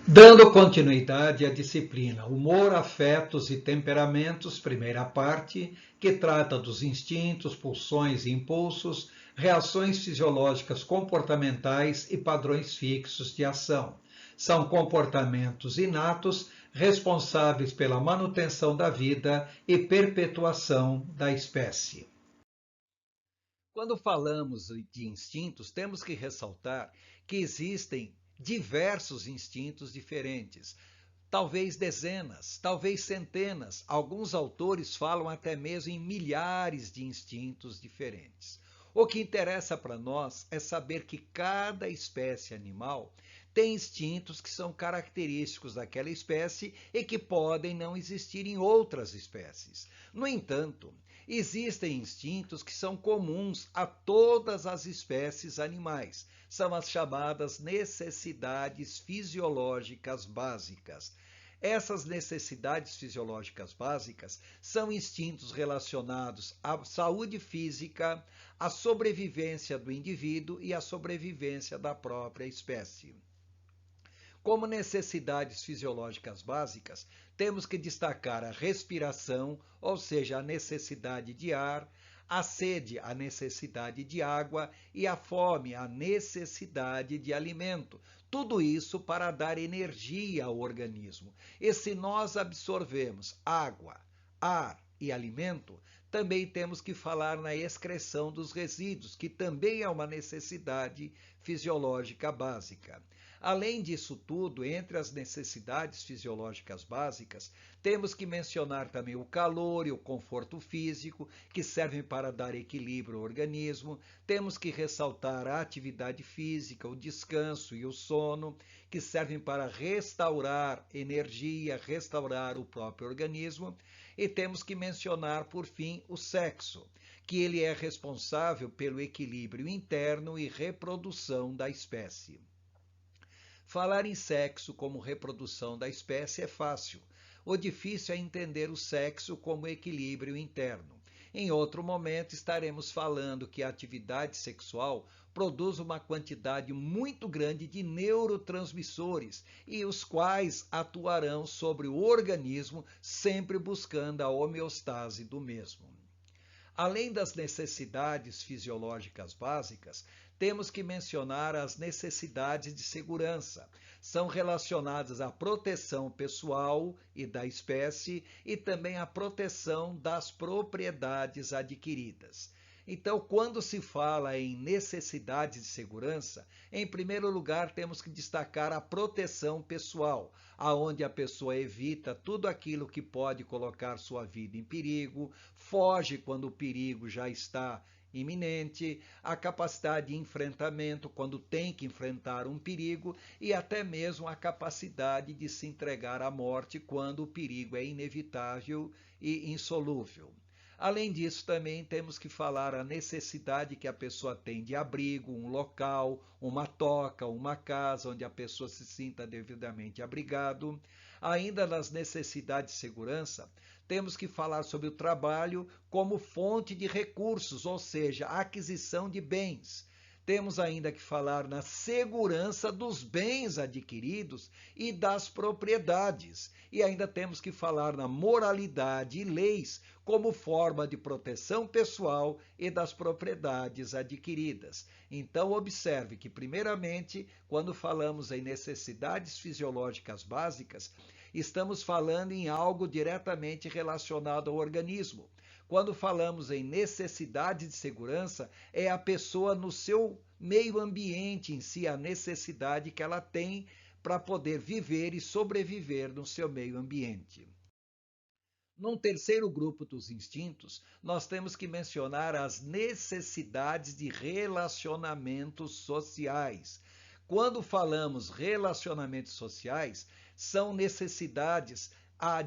Dando continuidade à disciplina Humor, Afetos e Temperamentos, primeira parte, que trata dos instintos, pulsões e impulsos, reações fisiológicas comportamentais e padrões fixos de ação. São comportamentos inatos responsáveis pela manutenção da vida e perpetuação da espécie. Quando falamos de instintos, temos que ressaltar que existem diversos instintos diferentes, talvez dezenas, talvez centenas. Alguns autores falam até mesmo em milhares de instintos diferentes. O que interessa para nós é saber que cada espécie animal tem instintos que são característicos daquela espécie e que podem não existir em outras espécies. No entanto, existem instintos que são comuns a todas as espécies animais. São as chamadas necessidades fisiológicas básicas. Essas necessidades fisiológicas básicas são instintos relacionados à saúde física, à sobrevivência do indivíduo e à sobrevivência da própria espécie. Como necessidades fisiológicas básicas, temos que destacar a respiração, ou seja, a necessidade de ar, a sede, a necessidade de água e a fome, a necessidade de alimento. Tudo isso para dar energia ao organismo. E se nós absorvemos água, ar e alimento, também temos que falar na excreção dos resíduos, que também é uma necessidade fisiológica básica. Além disso tudo, entre as necessidades fisiológicas básicas, temos que mencionar também o calor e o conforto físico, que servem para dar equilíbrio ao organismo. Temos que ressaltar a atividade física, o descanso e o sono, que servem para restaurar energia, restaurar o próprio organismo. E temos que mencionar, por fim, o sexo, que ele é responsável pelo equilíbrio interno e reprodução da espécie. Falar em sexo como reprodução da espécie é fácil. O difícil é entender o sexo como equilíbrio interno. Em outro momento, estaremos falando que a atividade sexual produz uma quantidade muito grande de neurotransmissores e os quais atuarão sobre o organismo, sempre buscando a homeostase do mesmo. Além das necessidades fisiológicas básicas, temos que mencionar as necessidades de segurança. São relacionadas à proteção pessoal e da espécie e também à proteção das propriedades adquiridas. Então, quando se fala em necessidades de segurança, em primeiro lugar temos que destacar a proteção pessoal, aonde a pessoa evita tudo aquilo que pode colocar sua vida em perigo, foge quando o perigo já está iminente, a capacidade de enfrentamento quando tem que enfrentar um perigo e até mesmo a capacidade de se entregar à morte quando o perigo é inevitável e insolúvel. Além disso, também temos que falar a necessidade que a pessoa tem de abrigo, um local, uma toca, uma casa onde a pessoa se sinta devidamente abrigado. Ainda nas necessidades de segurança, temos que falar sobre o trabalho como fonte de recursos, ou seja, a aquisição de bens. Temos ainda que falar na segurança dos bens adquiridos e das propriedades. E ainda temos que falar na moralidade e leis como forma de proteção pessoal e das propriedades adquiridas. Então, observe que, primeiramente, quando falamos em necessidades fisiológicas básicas, estamos falando em algo diretamente relacionado ao organismo. Quando falamos em necessidade de segurança, é a pessoa no seu meio ambiente em si, a necessidade que ela tem para poder viver e sobreviver no seu meio ambiente. Num terceiro grupo dos instintos, nós temos que mencionar as necessidades de relacionamentos sociais. Quando falamos relacionamentos sociais, são necessidades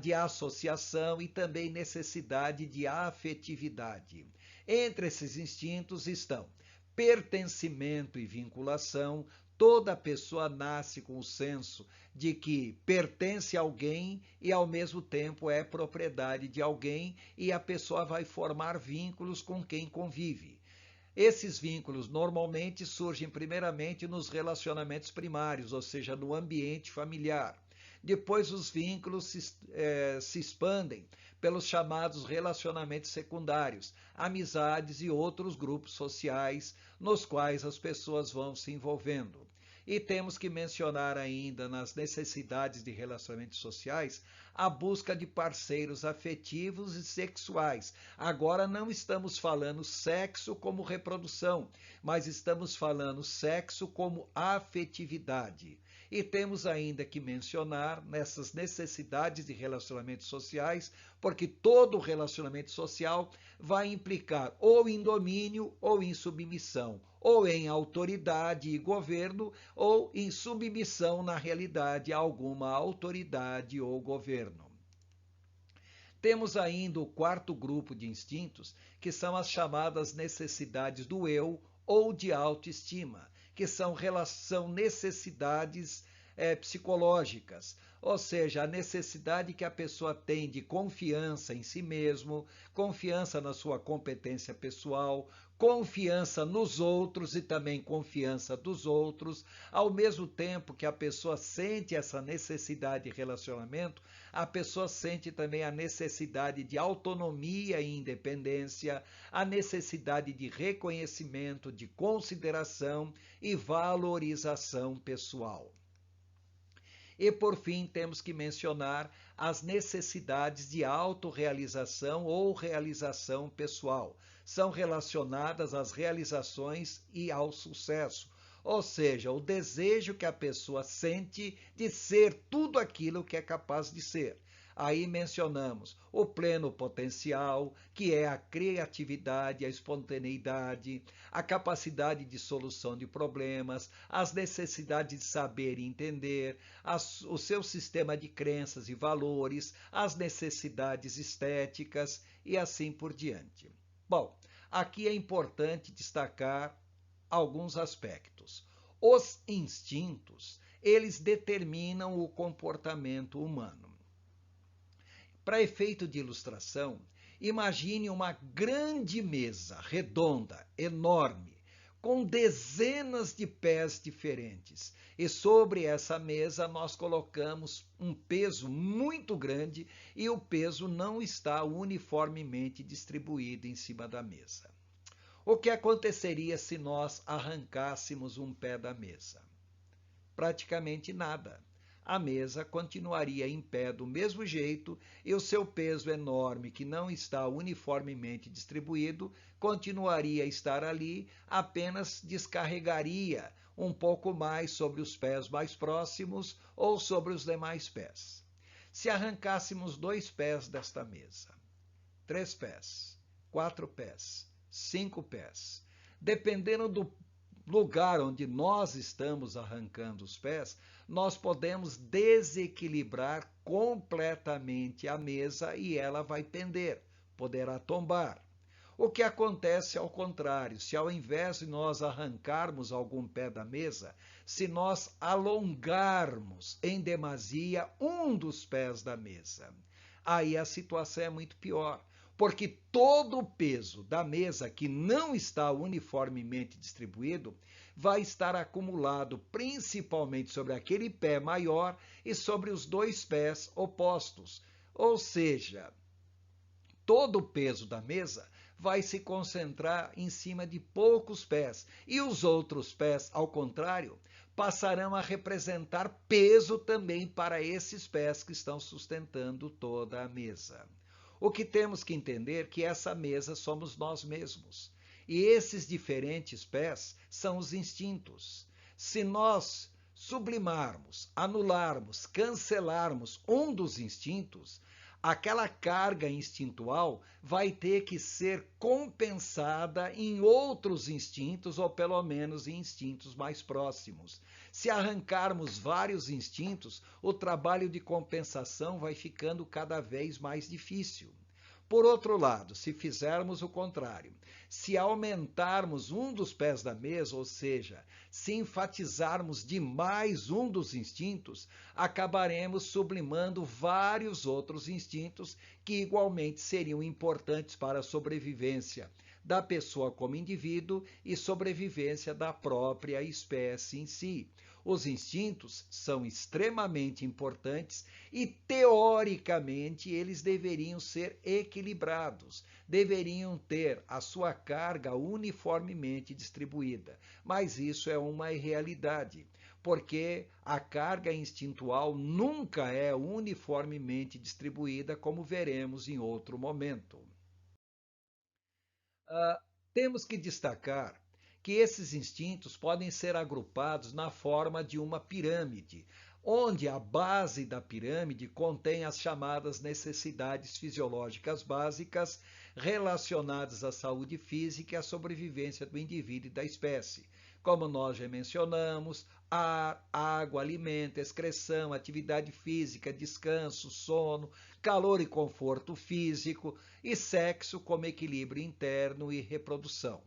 de associação e também necessidade de afetividade. Entre esses instintos estão pertencimento e vinculação. Toda pessoa nasce com o senso de que pertence a alguém e ao mesmo tempo é propriedade de alguém e a pessoa vai formar vínculos com quem convive. Esses vínculos normalmente surgem primeiramente nos relacionamentos primários, ou seja, no ambiente familiar. Depois, os vínculos se expandem pelos chamados relacionamentos secundários, amizades e outros grupos sociais nos quais as pessoas vão se envolvendo. E temos que mencionar ainda nas necessidades de relacionamentos sociais a busca de parceiros afetivos e sexuais. Agora não estamos falando sexo como reprodução, mas estamos falando sexo como afetividade. E temos ainda que mencionar nessas necessidades de relacionamentos sociais, porque todo relacionamento social vai implicar ou em domínio ou em submissão, ou em autoridade e governo, ou em submissão na realidade a alguma autoridade ou governo. Temos ainda o quarto grupo de instintos, que são as chamadas necessidades do eu ou de autoestima, que são necessidades psicológicas, ou seja, a necessidade que a pessoa tem de confiança em si mesmo, confiança na sua competência pessoal, confiança nos outros e também confiança dos outros. Ao mesmo tempo que a pessoa sente essa necessidade de relacionamento, a pessoa sente também a necessidade de autonomia e independência, a necessidade de reconhecimento, de consideração e valorização pessoal. E, por fim, temos que mencionar as necessidades de autorrealização ou realização pessoal. São relacionadas às realizações e ao sucesso, ou seja, o desejo que a pessoa sente de ser tudo aquilo que é capaz de ser. Aí mencionamos o pleno potencial, que é a criatividade, a espontaneidade, a capacidade de solução de problemas, as necessidades de saber e entender, o seu sistema de crenças e valores, as necessidades estéticas e assim por diante. Bom, aqui é importante destacar alguns aspectos. Os instintos, eles determinam o comportamento humano. Para efeito de ilustração, imagine uma grande mesa redonda, enorme, com dezenas de pés diferentes. E sobre essa mesa nós colocamos um peso muito grande e o peso não está uniformemente distribuído em cima da mesa. O que aconteceria se nós arrancássemos um pé da mesa? Praticamente nada. A mesa continuaria em pé do mesmo jeito e o seu peso enorme, que não está uniformemente distribuído, continuaria a estar ali, apenas descarregaria um pouco mais sobre os pés mais próximos ou sobre os demais pés. Se arrancássemos 2 pés desta mesa, 3 pés, 4 pés, 5 pés, dependendo do lugar onde nós estamos arrancando os pés, nós podemos desequilibrar completamente a mesa e ela vai pender, poderá tombar. O que acontece ao contrário, se ao invés de nós arrancarmos algum pé da mesa, se nós alongarmos em demasia um dos pés da mesa, aí a situação é muito pior, porque todo o peso da mesa que não está uniformemente distribuído vai estar acumulado principalmente sobre aquele pé maior e sobre os 2 pés opostos. Ou seja, todo o peso da mesa vai se concentrar em cima de poucos pés e os outros pés, ao contrário, passarão a representar peso também para esses pés que estão sustentando toda a mesa. O que temos que entender é que essa mesa somos nós mesmos. E esses diferentes pés são os instintos. Se nós sublimarmos, anularmos, cancelarmos um dos instintos, aquela carga instintual vai ter que ser compensada em outros instintos, ou pelo menos em instintos mais próximos. Se arrancarmos vários instintos, o trabalho de compensação vai ficando cada vez mais difícil. Por outro lado, se fizermos o contrário, se aumentarmos um dos pés da mesa, ou seja, se enfatizarmos demais um dos instintos, acabaremos sublimando vários outros instintos que igualmente seriam importantes para a sobrevivência da pessoa como indivíduo e sobrevivência da própria espécie em si. Os instintos são extremamente importantes e, teoricamente, eles deveriam ser equilibrados, deveriam ter a sua carga uniformemente distribuída. Mas isso é uma irrealidade, porque a carga instintual nunca é uniformemente distribuída, como veremos em outro momento. Temos que destacar que esses instintos podem ser agrupados na forma de uma pirâmide, onde a base da pirâmide contém as chamadas necessidades fisiológicas básicas relacionadas à saúde física e à sobrevivência do indivíduo e da espécie. Como nós já mencionamos, ar, água, alimento, excreção, atividade física, descanso, sono, calor e conforto físico, e sexo como equilíbrio interno e reprodução.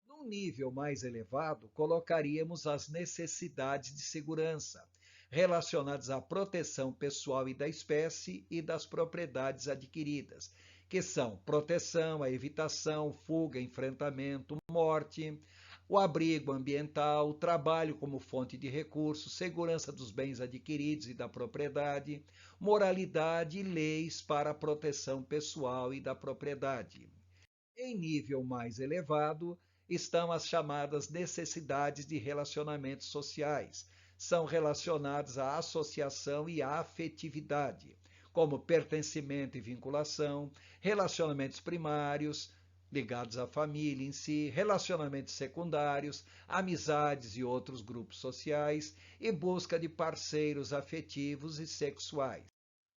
Num nível mais elevado, colocaríamos as necessidades de segurança, relacionadas à proteção pessoal e da espécie e das propriedades adquiridas, que são proteção, a evitação, fuga, enfrentamento, morte, o abrigo ambiental, o trabalho como fonte de recursos, segurança dos bens adquiridos e da propriedade, moralidade e leis para a proteção pessoal e da propriedade. Em nível mais elevado estão as chamadas necessidades de relacionamentos sociais. São relacionadas à associação e à afetividade, como pertencimento e vinculação, relacionamentos primários, ligados à família em si, relacionamentos secundários, amizades e outros grupos sociais, e busca de parceiros afetivos e sexuais.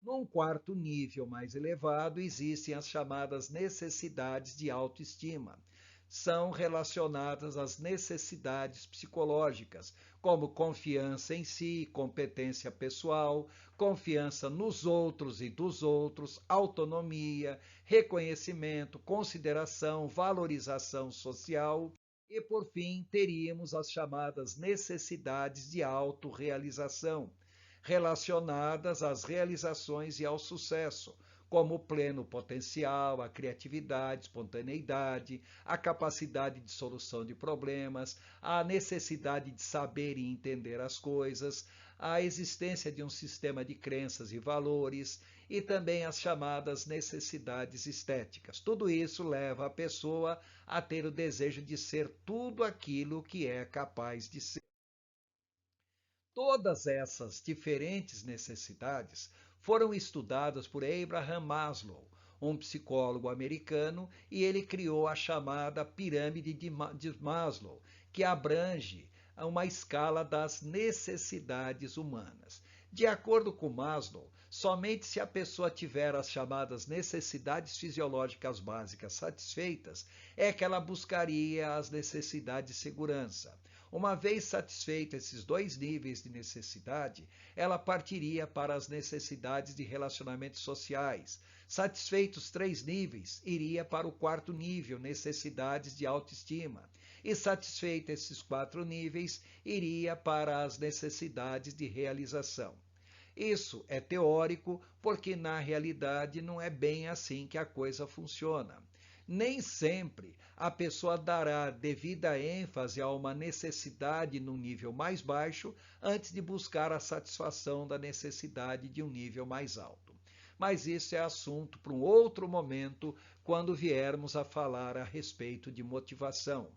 Num quarto nível mais elevado, existem as chamadas necessidades de autoestima. São relacionadas às necessidades psicológicas, como confiança em si, competência pessoal, confiança nos outros e dos outros, autonomia, reconhecimento, consideração, valorização social. E, por fim, teríamos as chamadas necessidades de autorrealização, relacionadas às realizações e ao sucesso, como o pleno potencial, a criatividade, espontaneidade, a capacidade de solução de problemas, a necessidade de saber e entender as coisas, a existência de um sistema de crenças e valores e também as chamadas necessidades estéticas. Tudo isso leva a pessoa a ter o desejo de ser tudo aquilo que é capaz de ser. Todas essas diferentes necessidades foram estudadas por Abraham Maslow, um psicólogo americano, e ele criou a chamada pirâmide de Maslow, que abrange uma escala das necessidades humanas. De acordo com Maslow, somente se a pessoa tiver as chamadas necessidades fisiológicas básicas satisfeitas é que ela buscaria as necessidades de segurança. Uma vez satisfeitos esses dois níveis de necessidade, ela partiria para as necessidades de relacionamentos sociais. Satisfeitos três níveis, iria para o quarto nível, necessidades de autoestima. E satisfeitos esses quatro níveis, iria para as necessidades de realização. Isso é teórico, porque na realidade não é bem assim que a coisa funciona. Nem sempre a pessoa dará devida ênfase a uma necessidade num nível mais baixo antes de buscar a satisfação da necessidade de um nível mais alto. Mas isso é assunto para um outro momento, quando viermos a falar a respeito de motivação.